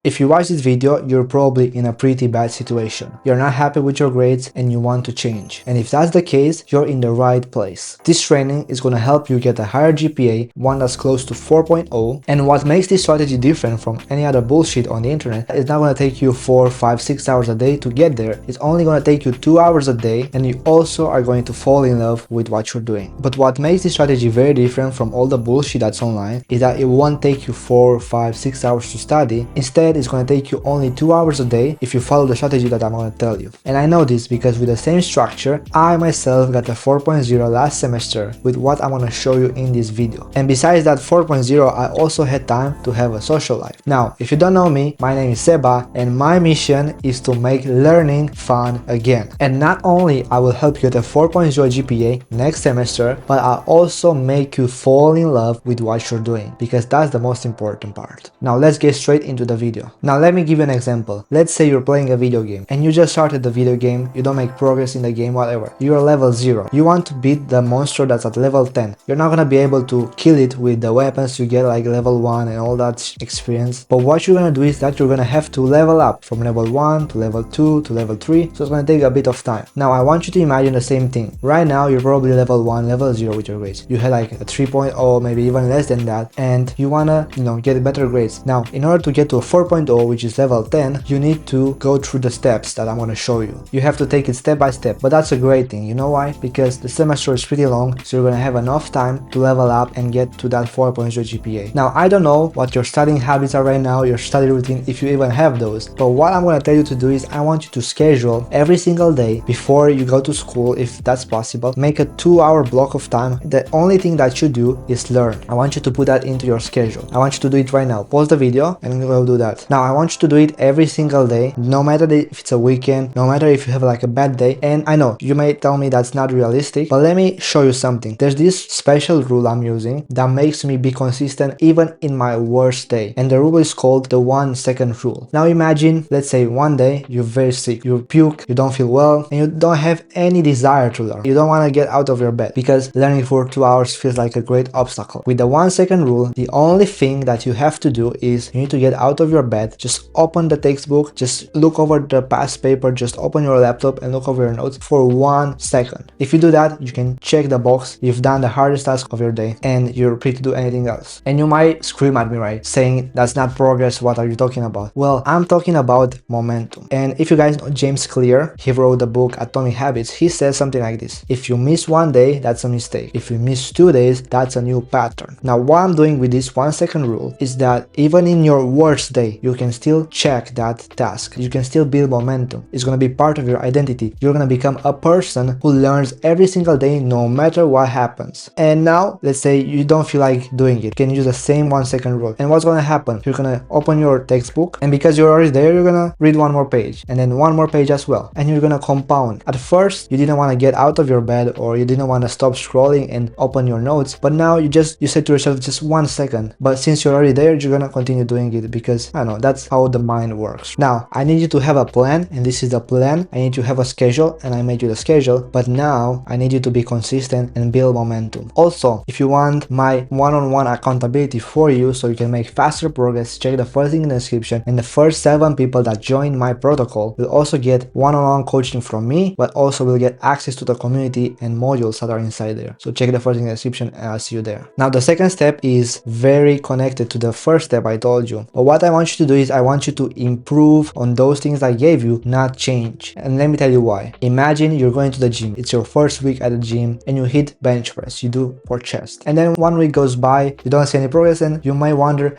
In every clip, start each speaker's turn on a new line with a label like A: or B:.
A: If you watch this video, you're probably in a pretty bad situation. You're not happy with your grades and you want to change. And if that's the case, you're in the right place. This training is going to help you get a higher GPA, one that's close to 4.0. And what makes this strategy different from any other bullshit on the internet is not going to take you 4, 5, 6 hours a day to get there. It's only going to take you 2 hours a day, and you also are going to fall in love with what you're doing. But what makes this strategy very different from all the bullshit that's online is that it won't take you 4, 5, 6 hours to study. Instead, it's going to take you only 2 hours a day if you follow the strategy that I'm going to tell you. And I know this because with the same structure, I myself got a 4.0 last semester with what I'm going to show you in this video. And besides that 4.0, I also had time to have a social life. Now, if you don't know me, my name is Seba, and my mission is to make learning fun again. And not only I will help you get a 4.0 GPA next semester, but I'll also make you fall in love with what you're doing, because that's the most important part. Now let's get straight into the video. Now let me give you an example. Let's say you're playing a video game and you just started the video game, you don't make progress in the game, whatever. You're level 0. You want to beat the monster that's at level 10. You're not gonna be able to kill it with the weapons you get like level 1 and all that experience. But what you're gonna do is that you're gonna have to level up from level 1 to level 2 to level 3. So it's gonna take a bit of time. Now I want you to imagine the same thing. Right now you're probably level 1, level 0 with your grades. You had like a 3.0, maybe even less than that, and you wanna, get better grades. Now in order to get to a 4.0, which is level 10, you need to go through the steps that I'm going to show you. You have to take it step by step, but that's a great thing. You know why? Because the semester is pretty long, so you're going to have enough time to level up and get to that 4.0 GPA. Now, I don't know what your studying habits are right now, your study routine, if you even have those, but what I'm going to tell you to do is I want you to schedule every single day before you go to school, if that's possible. Make a 2-hour block of time. The only thing that you do is learn. I want you to put that into your schedule. I want you to do it right now. Pause the video and go do that. Now, I want you to do it every single day, no matter if it's a weekend, no matter if you have like a bad day. And I know you may tell me that's not realistic, but let me show you something. There's this special rule I'm using that makes me be consistent even in my worst day, and the rule is called the 1 second rule. Now imagine, let's say one day you're very sick, you puke, you don't feel well, and you don't have any desire to learn. You don't want to get out of your bed because learning for 2 hours feels like a great obstacle. With the 1 second rule, the only thing that you have to do is you need to get out of your bed, just open the textbook, just look over the past paper, just open your laptop and look over your notes for 1 second. If you do that, you can check the box, you've done the hardest task of your day, and you're free to do anything else. And you might scream at me, right, saying that's not progress, what are you talking about? Well, I'm talking about momentum. And if you guys know James Clear, he wrote the book Atomic Habits. He says something like this: if you miss 1 day, that's a mistake. If you miss 2 days, that's a new pattern. Now what I'm doing with this 1 second rule is that even in your worst day, you can still check that task. You can still build momentum. It's going to be part of your identity. You're going to become a person who learns every single day no matter what happens. And now let's say you don't feel like doing it. You can use the same 1 second rule. And what's going to happen? You're going to open your textbook, and because you're already there, you're going to read one more page and then one more page as well. And you're going to compound. At first, you didn't want to get out of your bed, or you didn't want to stop scrolling and open your notes, but now you said to yourself just 1 second. But since you're already there, you're going to continue doing it because I don't know, that's how the mind works. Now, I need you to have a plan, and this is the plan. I need you to have a schedule, and I made you the schedule, but now I need you to be consistent and build momentum. Also, if you want my one-on-one accountability for you so you can make faster progress, check the first link in the description, and the first 7 people that join my protocol will also get one-on-one coaching from me, but also will get access to the community and modules that are inside there. So check the first link in the description and I'll see you there. Now, the second step is very connected to the first step I told you, but what I want you to do is I want you to improve on those things I gave you, not change. And let me tell you why. Imagine you're going to the gym. It's your first week at the gym and you hit bench press, you do for chest, and then 1 week goes by, you don't see any progress, and you might wonder,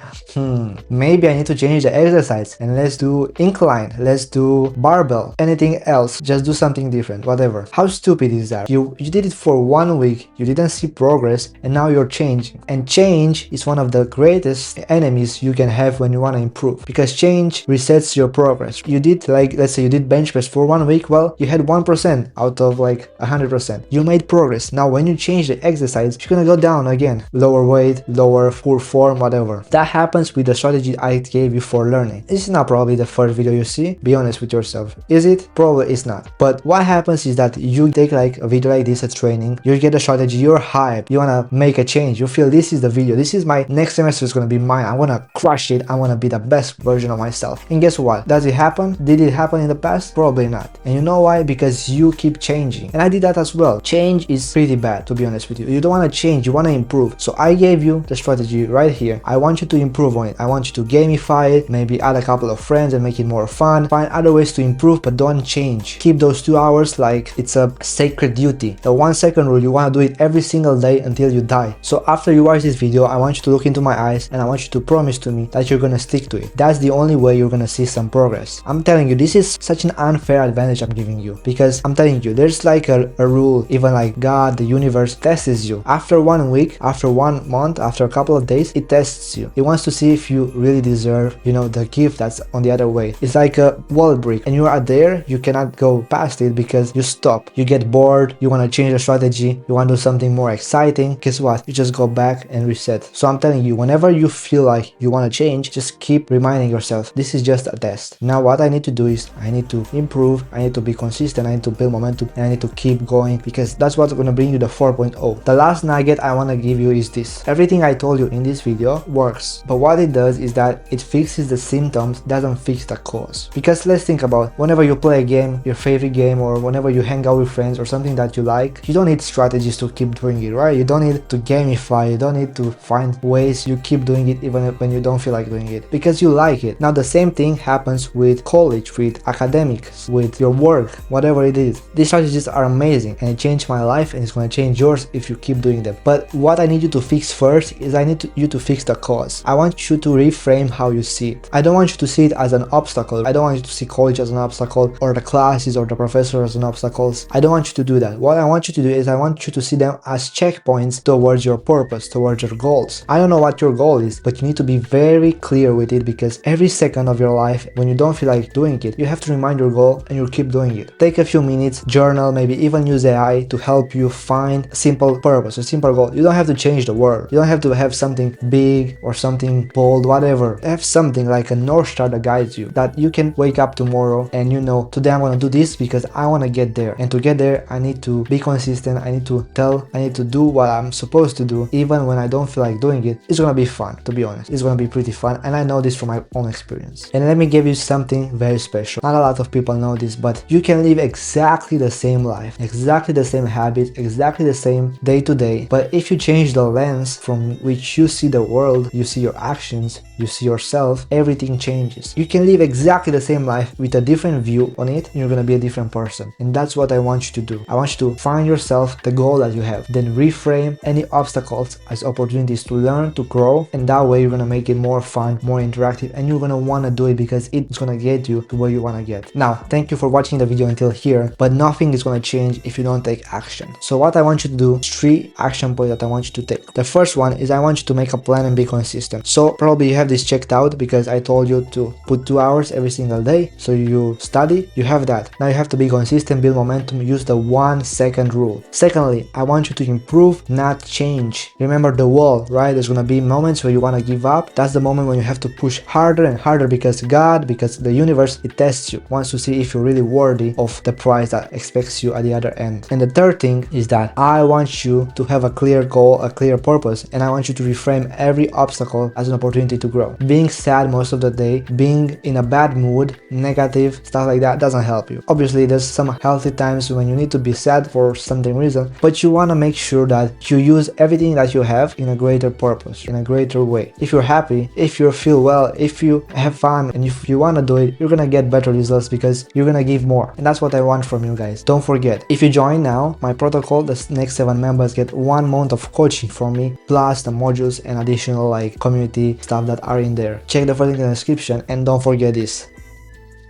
A: maybe I need to change the exercise and let's do incline, let's do barbell, anything else, just do something different, whatever. How stupid is that? You did it for 1 week, you didn't see progress, and now you're changing. And change is one of the greatest enemies you can have when you want to improve, because change resets your progress. You did, like, let's say you did bench press for 1 week, well, you had 1% out of like 100%. You made progress. Now when you change the exercise, you're gonna go down again, lower weight, lower full form, whatever. That happens with the strategy I gave you for learning. This is not probably the first video you see, be honest with yourself. Is it? Probably it's not. But what happens is that you take like a video like this, a training, you get a strategy, you're hyped, you wanna make a change, you feel this is the video, this is my next semester is gonna be mine, I wanna crush it, I wanna be the best version of myself. And guess what? Does it happen? Did it happen in the past? Probably not. And you know why? Because you keep changing. And I did that as well. Change is pretty bad, to be honest with you. You don't want to change, you want to improve. So I gave you the strategy right here. I want you to improve on it. I want you to gamify it, maybe add a couple of friends and make it more fun. Find other ways to improve, but don't change. Keep those 2 hours like it's a sacred duty. The 1 second rule, you want to do it every single day until you die. So after you watch this video, I want you to look into my eyes and I want you to promise to me that you're gonna stick to it. That's the only way you're gonna see some progress. I'm telling you, this is such an unfair advantage I'm giving you, because I'm telling you, there's like a rule, even like God, the universe tests you. After 1 week, after 1 month, after a couple of days, it tests you. It wants to see if you really deserve, you know, the gift that's on the other way. It's like a wall brick and you are there, you cannot go past it because you stop. You get bored, you want to change the strategy, you want to do something more exciting. Guess what? You just go back and reset. So I'm telling you, whenever you feel like you want to change, just keep reminding yourself, this is just a test. Now what I need to do is I need to improve, I need to be consistent, I need to build momentum, and I need to keep going, because that's what's going to bring you the 4.0. The last nugget I want to give you is this. Everything I told you in this video works, but what it does is that it fixes the symptoms, doesn't fix the cause. Because let's think about, whenever you play a game, your favorite game, or whenever you hang out with friends or something that you like, you don't need strategies to keep doing it, right? You don't need to gamify, you don't need to find ways, you keep doing it even when you don't feel like doing it, because you like it. Now the same thing happens with college, with academics, with your work, whatever it is. These strategies are amazing and it changed my life, and it's going to change yours if you keep doing them. But what I need you to fix first is I need you to fix the cause. I want you to reframe how you see it. I don't want you to see it as an obstacle. I don't want you to see college as an obstacle, or the classes or the professor as an obstacles. I don't want you to do that. What I want you to do is I want you to see them as checkpoints towards your purpose, towards your goals. I don't know what your goal is, but you need to be very clear with it, because every second of your life, when you don't feel like doing it, you have to remind your goal and you keep doing it. Take a few minutes, journal, maybe even use AI to help you find a simple purpose, a simple goal. You don't have to change the world. You don't have to have something big or something bold, whatever. Have something like a North Star that guides you, that you can wake up tomorrow and you know, today I'm going to do this because I want to get there. And to get there, I need to be consistent. I need to do what I'm supposed to do, even when I don't feel like doing it. It's going to be fun, to be honest. It's going to be pretty fun. And I know this from my own experience. And let me give you something very special. Not a lot of people know this, but you can live exactly the same life, exactly the same habits, exactly the same day to day. But if you change the lens from which you see the world, you see your actions, you see yourself, everything changes. You can live exactly the same life with a different view on it, and you're gonna be a different person. And that's what I want you to do. I want you to find yourself, the goal that you have, then reframe any obstacles as opportunities to learn, to grow, and that way you're gonna make it more fun, more interactive, and you're gonna wanna do it because it's gonna get you to where you wanna get. Now, thank you for watching the video until here, but nothing is gonna change if you don't take action. So what I want you to do, 3 action points that I want you to take. The first one is I want you to make a plan and be consistent. So probably you have this checked out because I told you to put 2 hours every single day. So you study, you have that. Now you have to be consistent, build momentum, use the 1 second rule. Secondly, I want you to improve, not change. Remember the wall, right? There's gonna be moments where you wanna give up. That's the moment when you have to push harder and harder, because God, because the universe, it tests you, wants to see if you're really worthy of the prize that expects you at the other end. And the third thing is that I want you to have a clear goal, a clear purpose, and I want you to reframe every obstacle as an opportunity to grow. Being sad most of the day, being in a bad mood, negative, stuff like that doesn't help you. Obviously, there's some healthy times when you need to be sad for something reason, but you want to make sure that you use everything that you have in a greater purpose, in a greater way. If you're happy, if you feel well, if you have fun, and if you want to do it, you're gonna get better results because you're gonna give more. And that's what I want from you guys. Don't forget, if you join now, my protocol, the next 7 members get 1 month of coaching from me, plus the modules and additional like community stuff that are in there. Check the first link in the description, and don't forget this: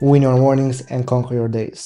A: win your mornings and conquer your days.